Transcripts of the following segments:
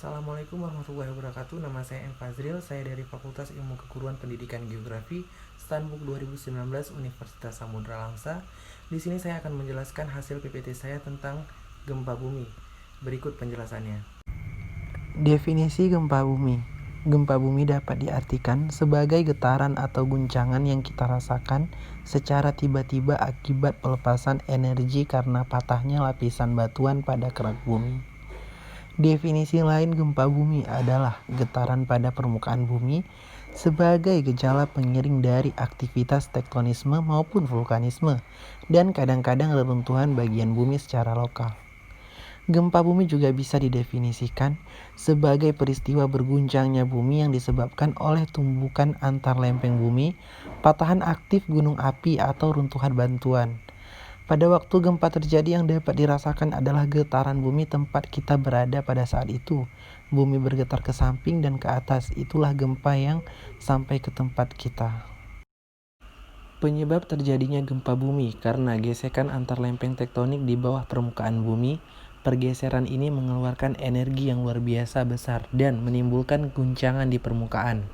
Assalamualaikum warahmatullahi wabarakatuh. Nama saya M. Fazril. Saya dari Fakultas Ilmu Keguruan Pendidikan Geografi, Stanbook 2019 Universitas Samudra Langsa. Di sini saya akan menjelaskan hasil PPT saya tentang gempa bumi. Berikut penjelasannya. Definisi gempa bumi. Gempa bumi dapat diartikan sebagai getaran atau guncangan yang kita rasakan secara tiba-tiba akibat pelepasan energi karena patahnya lapisan batuan pada kerak bumi. Definisi lain gempa bumi adalah getaran pada permukaan bumi sebagai gejala pengiring dari aktivitas tektonisme maupun vulkanisme dan kadang-kadang reruntuhan bagian bumi secara lokal. Gempa bumi juga bisa didefinisikan sebagai peristiwa berguncangnya bumi yang disebabkan oleh tumbukan antar lempeng bumi, patahan aktif gunung api atau runtuhan batuan. Pada waktu gempa terjadi, yang dapat dirasakan adalah getaran bumi tempat kita berada pada saat itu. Bumi bergetar ke samping dan ke atas, itulah gempa yang sampai ke tempat kita. Penyebab terjadinya gempa bumi karena gesekan antar lempeng tektonik di bawah permukaan bumi. Pergeseran ini mengeluarkan energi yang luar biasa besar dan menimbulkan guncangan di permukaan.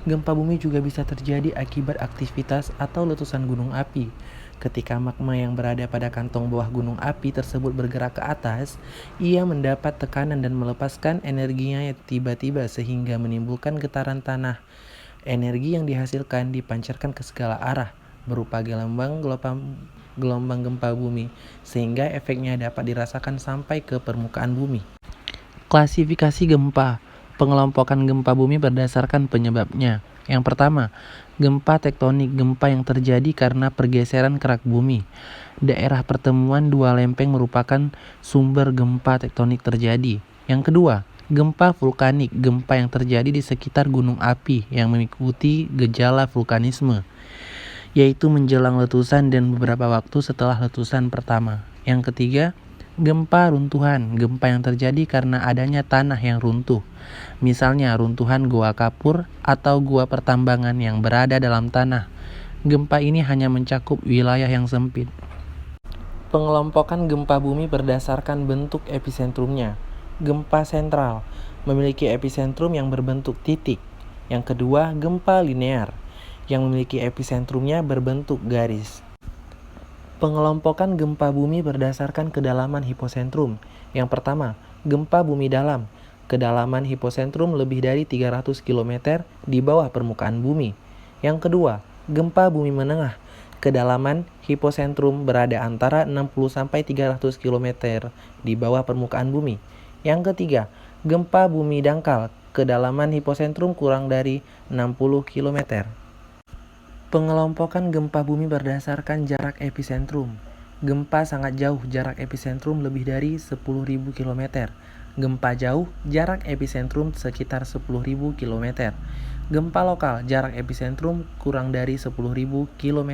Gempa bumi juga bisa terjadi akibat aktivitas atau letusan gunung api. Ketika magma yang berada pada kantong bawah gunung api tersebut bergerak ke atas, ia mendapat tekanan dan melepaskan energinya tiba-tiba sehingga menimbulkan getaran tanah. Energi yang dihasilkan dipancarkan ke segala arah berupa gelombang gempa bumi, sehingga efeknya dapat dirasakan sampai ke permukaan bumi. Klasifikasi gempa. Pengelompokan gempa bumi berdasarkan penyebabnya. Yang pertama, gempa tektonik, gempa yang terjadi karena pergeseran kerak bumi. Daerah pertemuan dua lempeng merupakan sumber gempa tektonik terjadi. Yang kedua, gempa vulkanik, gempa yang terjadi di sekitar gunung api yang mengikuti gejala vulkanisme, yaitu menjelang letusan dan beberapa waktu setelah letusan pertama. Yang ketiga, gempa runtuhan, gempa yang terjadi karena adanya tanah yang runtuh. Misalnya runtuhan gua kapur atau gua pertambangan yang berada dalam tanah. Gempa ini hanya mencakup wilayah yang sempit. Pengelompokan gempa bumi berdasarkan bentuk episentrumnya. Gempa sentral memiliki epicentrum yang berbentuk titik. Yang kedua, gempa linear yang memiliki episentrumnya berbentuk garis. Pengelompokan gempa bumi berdasarkan kedalaman hiposentrum. Yang pertama, gempa bumi dalam. Kedalaman hiposentrum lebih dari 300 km di bawah permukaan bumi. Yang kedua, gempa bumi menengah. Kedalaman hiposentrum berada antara 60-300 km di bawah permukaan bumi. Yang ketiga, gempa bumi dangkal. Kedalaman hiposentrum kurang dari 60 km. Pengelompokan gempa bumi berdasarkan jarak epicentrum. Gempa sangat jauh, jarak epicentrum lebih dari 10.000 km. Gempa jauh, jarak epicentrum sekitar 10.000 km. Gempa lokal, jarak epicentrum kurang dari 10.000 km.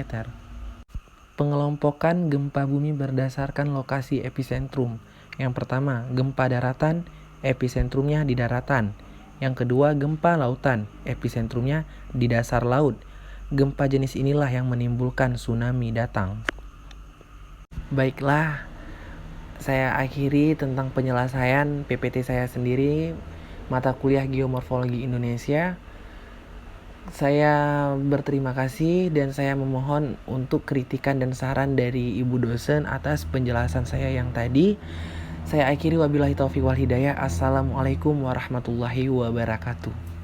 Pengelompokan gempa bumi berdasarkan lokasi epicentrum. Yang pertama, gempa daratan, epicentrumnya di daratan. Yang kedua, gempa lautan, epicentrumnya di dasar laut. Gempa jenis inilah yang menimbulkan tsunami datang. Baiklah, saya akhiri tentang penyelesaian PPT saya sendiri, mata kuliah Geomorfologi Indonesia. Saya berterima kasih dan saya memohon untuk kritikan dan saran dari Ibu dosen atas penjelasan saya yang tadi. Saya akhiri, wabillahi taufiq wal hidayah. Assalamualaikum warahmatullahi wabarakatuh.